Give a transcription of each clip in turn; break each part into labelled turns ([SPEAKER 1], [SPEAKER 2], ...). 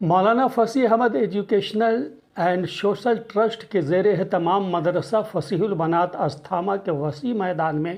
[SPEAKER 1] Maulana Fasih Ahmad educational and social trust کے زیر اہتمام مدرسہ فصیح البنات استھامہ کے وسیع میدان میں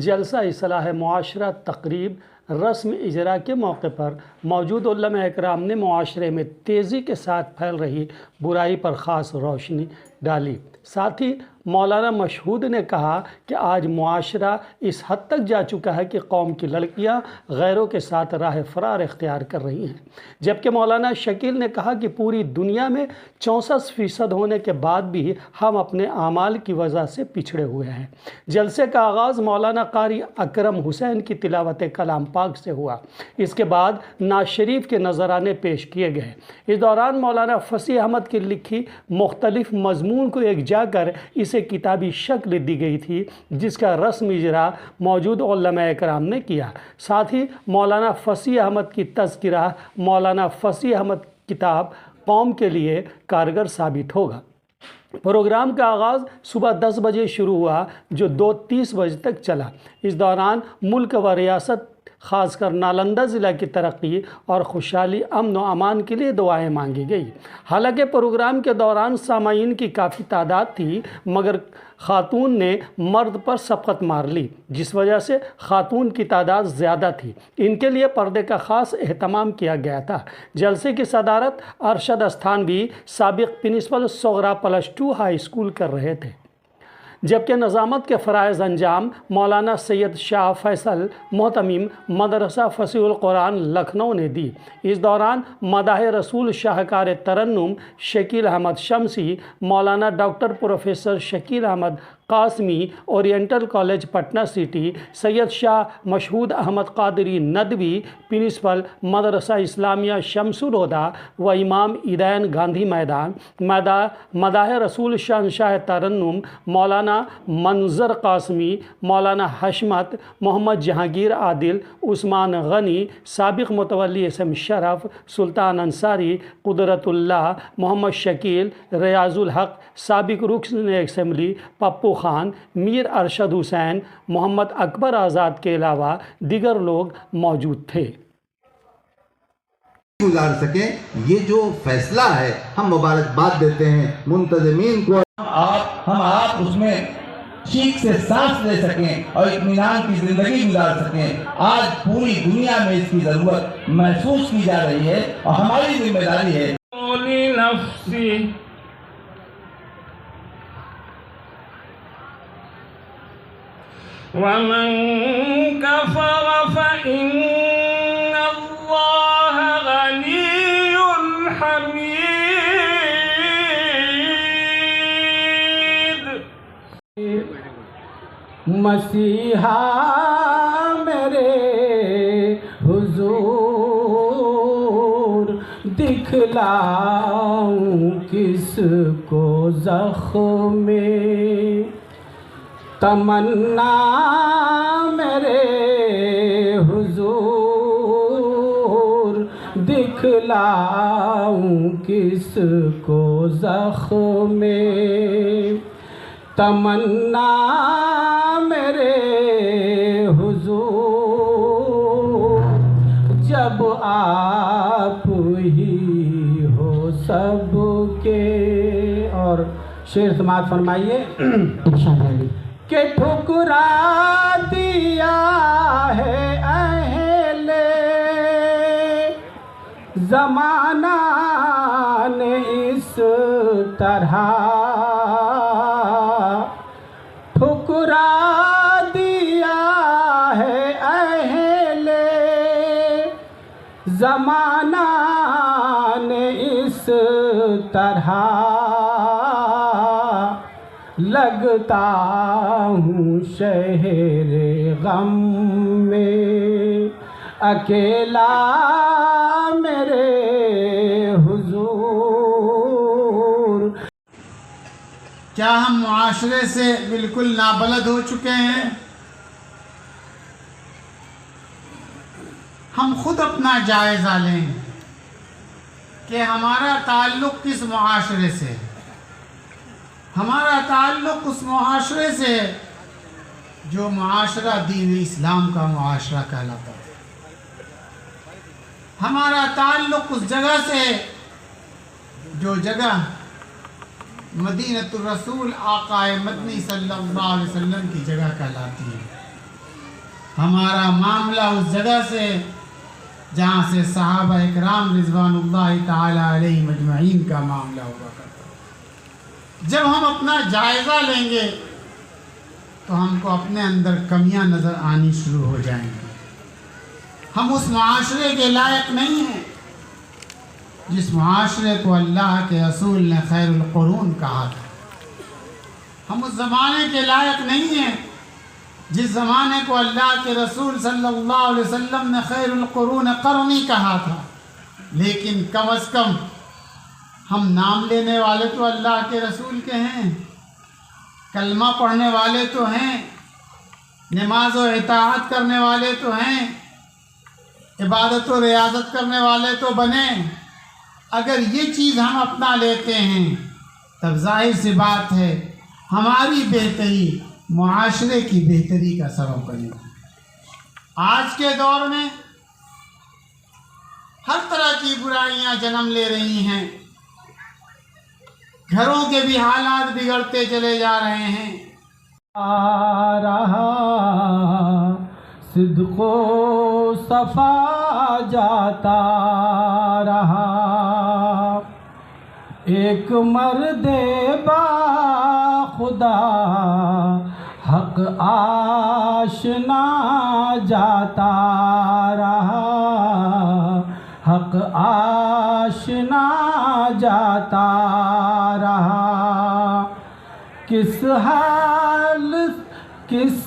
[SPEAKER 1] جلسہ اصلاح معاشرہ تقریب رسم اجرا کے موقع پر موجود علماء اکرام نے معاشرے میں تیزی کے ساتھ پھیل رہی برائی پر خاص روشنی ڈالی۔ ساتھ ہی مولانا مشہود نے کہا کہ آج معاشرہ اس حد تک جا چکا ہے کہ قوم کی لڑکیاں غیروں کے ساتھ راہ فرار اختیار کر رہی ہیں، جبکہ مولانا شکیل نے کہا کہ پوری دنیا میں 64% ہونے کے بعد بھی ہم اپنے اعمال کی وجہ سے پچھڑے ہوئے ہیں۔ جلسے کا آغاز مولانا قاری اکرم حسین کی تلاوت کلام پاک سے ہوا۔ اس کے بعد نعت شریف کے نذرانے پیش کیے گئے۔ اس دوران مولانا فصیح احمد کی لکھی مختلف مضمون کو یکجا کر اسے کتابی شکل دی گئی تھی، جس کا رسم اجرا موجود علماء اکرام نے کیا۔ ساتھ ہی مولانا فصیح احمد کی تذکرہ مولانا فصیح احمد کتاب قوم کے لیے کارگر ثابت ہوگا۔ پروگرام کا آغاز صبح 10 بجے شروع ہوا جو 2:30 بجے تک چلا۔ اس دوران ملک و ریاست خاص کر نالندہ ضلع کی ترقی اور خوشحالی امن و امان کے لیے دعائیں مانگی گئی۔ حالانکہ پروگرام کے دوران سامعین کی کافی تعداد تھی، مگر خاتون نے مرد پر سبقت مار لی، جس وجہ سے خاتون کی تعداد زیادہ تھی۔ ان کے لیے پردے کا خاص اہتمام کیا گیا تھا۔ جلسے کی صدارت ارشد استھانوی سابق پرنسپل صغرا +2 ہائی اسکول کر رہے تھے، جبکہ نظامت کے فرائض انجام مولانا سید شاہ فیصل محتمم مدرسہ فصیح القرآن لکھنؤ نے دی۔ اس دوران مداح رسول شاہکار ترنم Shakeel Ahmad Shamsi, Maulana doctor professor Shakeel Ahmad Qasmi oriental college Patna city, Syed Shah Mashhood Ahmad Qadri Nadvi principal Madrasa Islamia شمس الہدیٰ و امام عیدین گاندھی میدان، مداح رسول شہنشاہ ترنم مولانا منظر قاسمی، مولانا حشمت، محمد جہانگیر عادل، عثمان غنی، سابق متولی اسم شرف، سلطان انصاری، قدرت اللہ، محمد شکیل، ریاض الحق، سابق رکن اسمبلی پپو خان، میر ارشد حسین، محمد اکبر آزاد کے علاوہ دیگر لوگ موجود تھے۔
[SPEAKER 2] گزار سکیں، یہ جو فیصلہ ہے ہم مبارکباد دیتے ہیں منتظمین کو، ہم آپ اس میں چیخ سے سانس لے سکیں اور اطمینان کی زندگی گزار سکیں۔ آج پوری دنیا میں اس کی ضرورت محسوس کی جا رہی ہے اور ہماری ذمہ داری ہے۔
[SPEAKER 3] وَمَن كَفَرَ فَإِنَّ اللَّهَ غَنِيٌّ حَمِيدٌ۔
[SPEAKER 4] مسیحا میرے حضور دکھلاؤں کس کو زخم تمنا میرے حضور دکھلاؤں کس کو زخم تمنا میرے حضور جب آپ ہی ہو سب کے۔ اور شعر سماعت فرمائیے کہ ٹھکرا دیا ہے اہل زمانہ نے اس طرح، ٹھکرا دیا ہے اہل زمانہ نے اس طرح، لگتا ہوں شہر غم میں اکیلا میرے حضور۔
[SPEAKER 5] کیا ہم معاشرے سے بالکل نابلد ہو چکے ہیں؟ ہم خود اپنا جائزہ لیں کہ ہمارا تعلق کس معاشرے سے ہے۔ ہمارا تعلق اس معاشرے سے جو معاشرہ دین اسلام کا معاشرہ کہلاتا ہے۔ ہمارا تعلق اس جگہ سے جو جگہ مدینۃ الرسول آقا مدنی صلی اللہ علیہ وسلم کی جگہ کہلاتی ہے. ہمارا معاملہ اس جگہ سے جہاں سے صحابہ اکرام رضوان اللہ تعالی علیہ مجمعین کا معاملہ ہوا کرتا ہے. جب ہم اپنا جائزہ لیں گے تو ہم کو اپنے اندر کمیاں نظر آنی شروع ہو جائیں گی. ہم اس معاشرے کے لائق نہیں ہیں جس معاشرے کو اللہ کے رسول نے خیر القرون کہا تھا. ہم اس زمانے کے لائق نہیں ہیں جس زمانے کو اللہ کے رسول صلی اللہ علیہ وسلم نے خیر القرون قرنی کہا تھا. لیکن کم از کم ہم نام لینے والے تو اللہ کے رسول کے ہیں، کلمہ پڑھنے والے تو ہیں، نماز و اطاعت کرنے والے تو ہیں، عبادت و ریاضت کرنے والے تو بنے. اگر یہ چیز ہم اپنا لیتے ہیں تب ظاہر سی بات ہے ہماری بہتری معاشرے کی بہتری کا سبب بنے گی. آج کے دور میں ہر طرح کی برائیاں جنم لے رہی ہیں، گھروں کے بھی حالات بگڑتے چلے جا رہے ہیں.
[SPEAKER 4] آ رہا صدق و صفا جاتا رہا، ایک مرد با خدا حق آشنا جاتا رہا، حق آشنا جاتا رہا. کس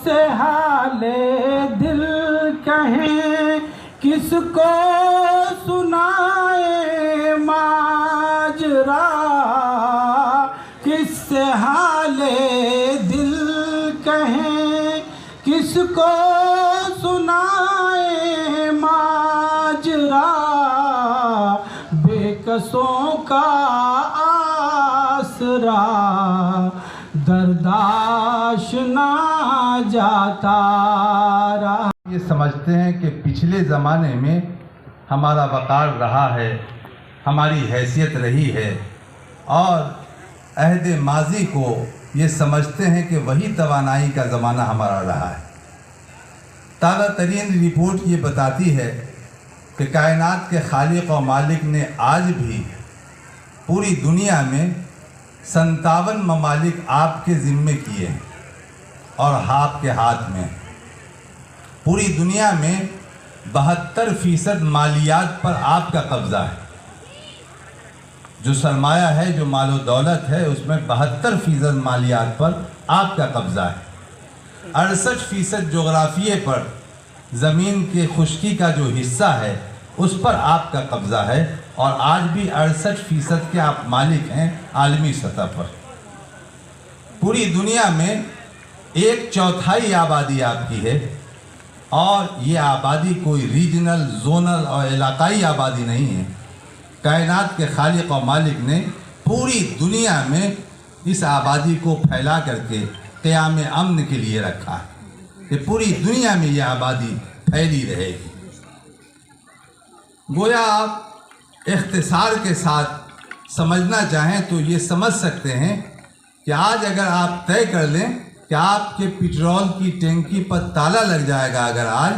[SPEAKER 4] سے حال دل کہیں، کس کو سنائے ماجرا، کس سے حال دل کہیں، کس کو سنائے ماجرا. بے کسوں کا آسرا درداشنا جاتا رہا.
[SPEAKER 2] یہ سمجھتے ہیں کہ پچھلے زمانے میں ہمارا وقار رہا ہے، ہماری حیثیت رہی ہے، اور عہد ماضی کو یہ سمجھتے ہیں کہ وہی توانائی کا زمانہ ہمارا رہا ہے. تازہ ترین رپورٹ یہ بتاتی ہے کہ کائنات کے خالق و مالک نے آج بھی پوری دنیا میں 57 ممالک آپ کے ذمے کیے ہیں اور آپ کے ہاتھ میں. پوری دنیا میں 72% مالیات پر آپ کا قبضہ ہے. جو سرمایہ ہے، جو مال و دولت ہے، اس میں 72% مالیات پر آپ کا قبضہ ہے. 68% جغرافیے پر زمین کے خشکی کا جو حصہ ہے اس پر آپ کا قبضہ ہے، اور آج بھی 68% کے آپ مالک ہیں عالمی سطح پر. پوری دنیا میں 1/4 آبادی آپ کی ہے، اور یہ آبادی کوئی ریجنل، زونل اور علاقائی آبادی نہیں ہے. کائنات کے خالق و مالک نے پوری دنیا میں اس آبادی کو پھیلا کر کے قیام امن کے لیے رکھا ہے کہ پوری دنیا میں یہ آبادی پھیلی رہے گی. گویا آپ اختصار کے ساتھ سمجھنا چاہیں تو یہ سمجھ سکتے ہیں کہ آج اگر آپ طے کر لیں کہ آپ کے پٹرول کی ٹینکی پر تالا لگ جائے گا اگر آج،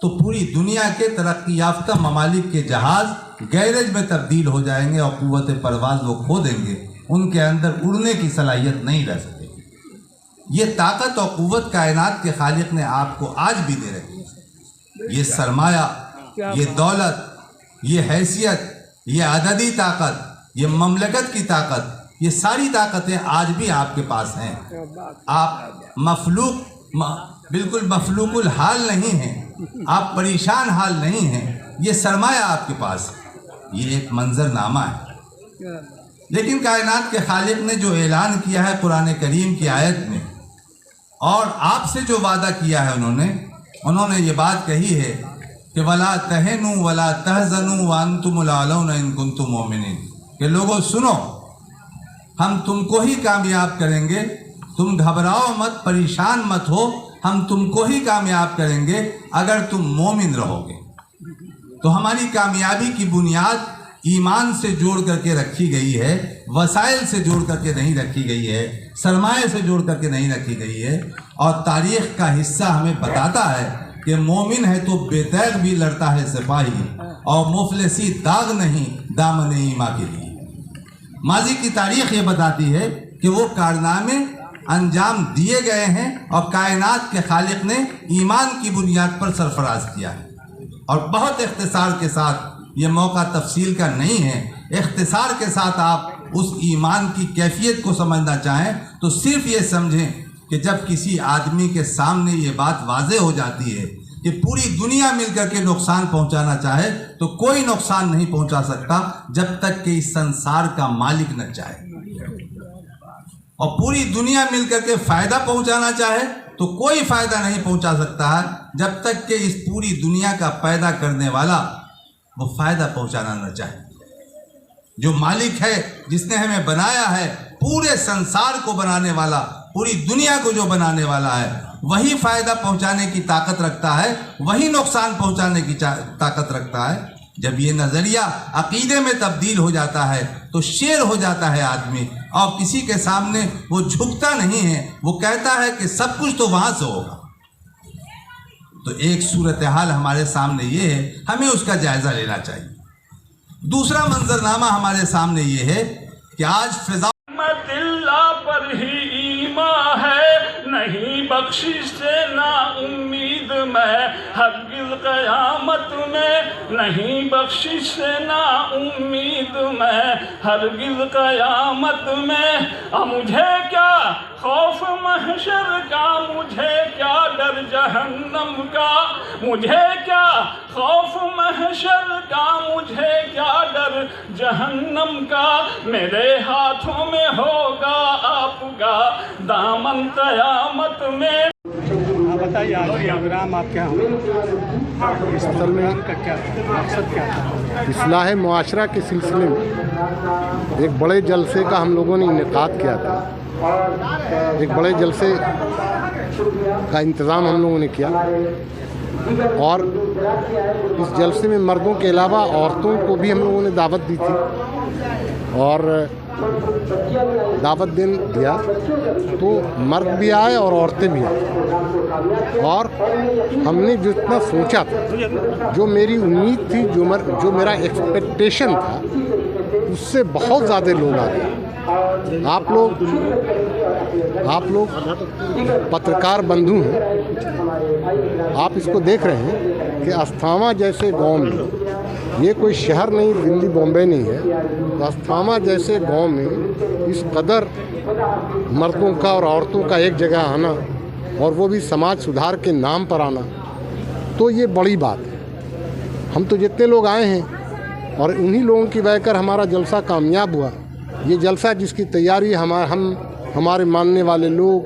[SPEAKER 2] تو پوری دنیا کے ترقی یافتہ ممالک کے جہاز گیرج میں تبدیل ہو جائیں گے اور قوت پرواز وہ کھو دیں گے، ان کے اندر اڑنے کی صلاحیت نہیں رہ سکے گی. یہ طاقت اور قوت کائنات کے خالق نے آپ کو آج بھی دے رکھی ہے. یہ سرمایہ، یہ دولت، یہ حیثیت، یہ عددی طاقت، یہ مملکت کی طاقت، یہ ساری طاقتیں آج بھی آپ کے پاس ہیں. آپ بالکل مفلوق الحال نہیں ہیں، آپ پریشان حال نہیں ہیں. یہ سرمایہ آپ کے پاس ہے، یہ ایک منظر نامہ ہے. لیکن کائنات کے خالق نے جو اعلان کیا ہے قرآن کریم کی آیت میں، اور آپ سے جو وعدہ کیا ہے انہوں نے یہ بات کہی ہے کہ وَلَا تَهِنُوا وَلَا تَحْزَنُوا وَأَنْتُمُ الْأَعْلَوْنَ إِن كُنتُم مُؤْمِنِينَ، کہ لوگوں سنو، ہم تم کو ہی کامیاب کریں گے، تم گھبراؤ مت، پریشان مت ہو، ہم تم کو ہی کامیاب کریں گے اگر تم مومن رہو گے. تو ہماری کامیابی کی بنیاد ایمان سے جوڑ کر کے رکھی گئی ہے، وسائل سے جوڑ کر کے نہیں رکھی گئی ہے، سرمایہ سے جوڑ کر کے نہیں رکھی گئی ہے۔ اور تاریخ کا حصہ ہمیں بتاتا ہے کہ مومن ہے تو بے تیغ بھی لڑتا ہے سپاہی، اور مفلسی داغ نہیں دامن ایمان کے لیے۔ ماضی کی تاریخ یہ بتاتی ہے کہ وہ کارنامے انجام دیے گئے ہیں اور کائنات کے خالق نے ایمان کی بنیاد پر سرفراز کیا ہے۔ اور بہت اختصار کے ساتھ، یہ موقع تفصیل کا نہیں ہے، اختصار کے ساتھ آپ اس ایمان کی کیفیت کو سمجھنا چاہیں تو صرف یہ سمجھیں کہ جب کسی آدمی کے سامنے یہ بات واضح ہو جاتی ہے کہ پوری دنیا مل کر کے نقصان پہنچانا چاہے تو کوئی نقصان نہیں پہنچا سکتا جب تک کہ اس سنسار کا مالک نہ چاہے، اور پوری دنیا مل کر کے فائدہ پہنچانا چاہے تو کوئی فائدہ نہیں پہنچا سکتا ہے جب تک کہ اس پوری دنیا کا پیدا کرنے والا وہ فائدہ پہنچانا نہ چاہے۔ جو مالک ہے، جس نے ہمیں بنایا ہے، پورے سنسار کو بنانے والا، پوری دنیا کو جو بنانے والا ہے، وہی فائدہ پہنچانے کی طاقت رکھتا ہے، وہی نقصان پہنچانے کی طاقت رکھتا ہے۔ جب یہ نظریہ عقیدے میں تبدیل ہو جاتا ہے تو شیر ہو جاتا ہے آدمی، اور کسی کے سامنے وہ جھکتا نہیں ہے، وہ کہتا ہے کہ سب کچھ تو وہاں سے ہوگا۔ تو ایک صورتحال ہمارے سامنے یہ ہے، ہمیں اس کا جائزہ لینا چاہیے۔ دوسرا منظرنامہ ہمارے سامنے یہ ہے کہ آج فضا
[SPEAKER 3] اللہ پر ہی ایمان ہے، نہیں بخشش سے نا امید میں، ہرگز قیامت میں نہیں بخشش سے نا امید میں، ہرگز قیامت میں۔ مجھے کیا خوف محشر کا، مجھے کیا ڈر جہنم کا، مجھے کیا خوف محشر کا، مجھے کیا ڈر جہنم کا، میرے ہاتھوں میں ہوگا آپ کا دامن قیامت میں۔
[SPEAKER 1] بتائیے آج پروگرام آپ کیا اس پروگرام کا کیا مقصد کیا تھا؟
[SPEAKER 6] اصلاح معاشرہ کے سلسلے میں ایک بڑے جلسے کا ہم لوگوں نے انعقاد کیا تھا۔ ایک بڑے جلسے کا انتظام ہم لوگوں نے کیا، اور اس جلسے میں مردوں کے علاوہ عورتوں کو بھی ہم لوگوں نے دعوت دی تھی، اور دعوت دیا تو مرد بھی آئے اور عورتیں بھی آئیں، اور ہم نے جتنا سوچا تھا، جو میری امید تھی، جو میرا ایکسپیکٹیشن تھا، اس سے بہت زیادہ لوگ آ گئے۔ آپ لوگ پترکار بندھو ہیں، آپ اس کو دیکھ رہے ہیں کہ استھاما جیسے گاؤں میں، یہ کوئی شہر نہیں، دلی بامبے نہیں ہے، تو استھاما جیسے گاؤں میں اس قدر مردوں کا اور عورتوں کا ایک جگہ آنا، اور وہ بھی سماج سدھار کے نام پر آنا، تو یہ بڑی بات ہے۔ ہم تو جتنے لوگ آئے ہیں اور انہی لوگوں کی وجہ کر ہمارا جلسہ کامیاب ہوا۔ یہ جلسہ جس کی تیاری ہمارے ماننے والے لوگ،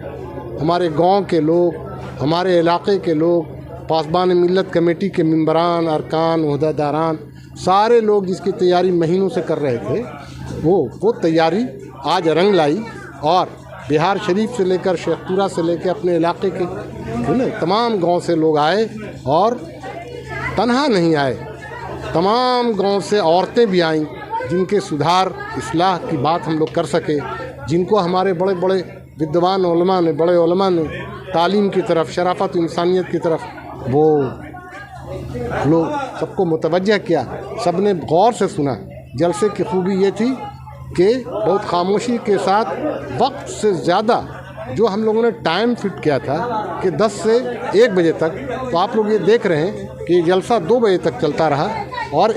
[SPEAKER 6] ہمارے گاؤں کے لوگ، ہمارے علاقے کے لوگ، پاسبان ملت کمیٹی کے ممبران، ارکان، عہدیداران، سارے لوگ جس کی تیاری مہینوں سے کر رہے تھے، وہ تیاری آج رنگ لائی، اور بہار شریف سے لے کر شیخ پورہ سے لے کے اپنے علاقے کے تمام گاؤں سے لوگ آئے، اور تنہا نہیں آئے، تمام گاؤں سے عورتیں بھی آئیں جن کے سدھار اصلاح کی بات ہم لوگ کر سکے، جن کو ہمارے بڑے بڑے ودوان علماء نے، بڑے علماء نے تعلیم کی طرف، شرافت و انسانیت کی طرف وہ لوگ سب کو متوجہ کیا، سب نے غور سے سنا۔ جلسے کی خوبی یہ تھی کہ بہت خاموشی کے ساتھ، وقت سے زیادہ جو ہم لوگوں نے ٹائم فٹ کیا تھا کہ 10 سے 1 بجے تک، تو آپ لوگ یہ دیکھ رہے ہیں کہ یہ جلسہ 2 بجے تک چلتا رہا، اور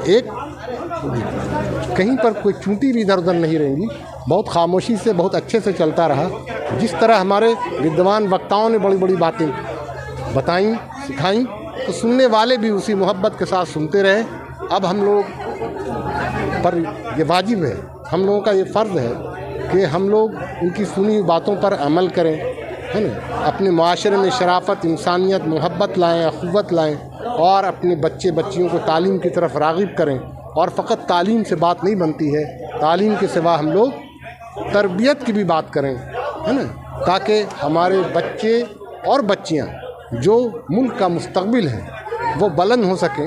[SPEAKER 6] کہیں پر کوئی چونٹی بھی ادھر ادھر نہیں رہیں گی، بہت خاموشی سے، بہت اچھے سے چلتا رہا۔ جس طرح ہمارے ودوان وکتاؤں نے بڑی بڑی باتیں بتائیں، سکھائیں، تو سننے والے بھی اسی محبت کے ساتھ سنتے رہے۔ اب ہم لوگ پر یہ واجب ہے، ہم لوگوں کا یہ فرض ہے کہ ہم لوگ ان کی سنی باتوں پر عمل کریں، ہے نا، اپنے معاشرے میں شرافت، انسانیت، محبت لائیں، اخوت لائیں، اور اپنے بچے بچیوں کو تعلیم کی طرف راغب کریں۔ اور فقط تعلیم سے بات نہیں بنتی ہے، تعلیم کے سوا ہم لوگ تربیت کی بھی بات کریں، ہے نا، تاکہ ہمارے بچے اور بچیاں جو ملک کا مستقبل ہیں وہ بلند ہو سکیں،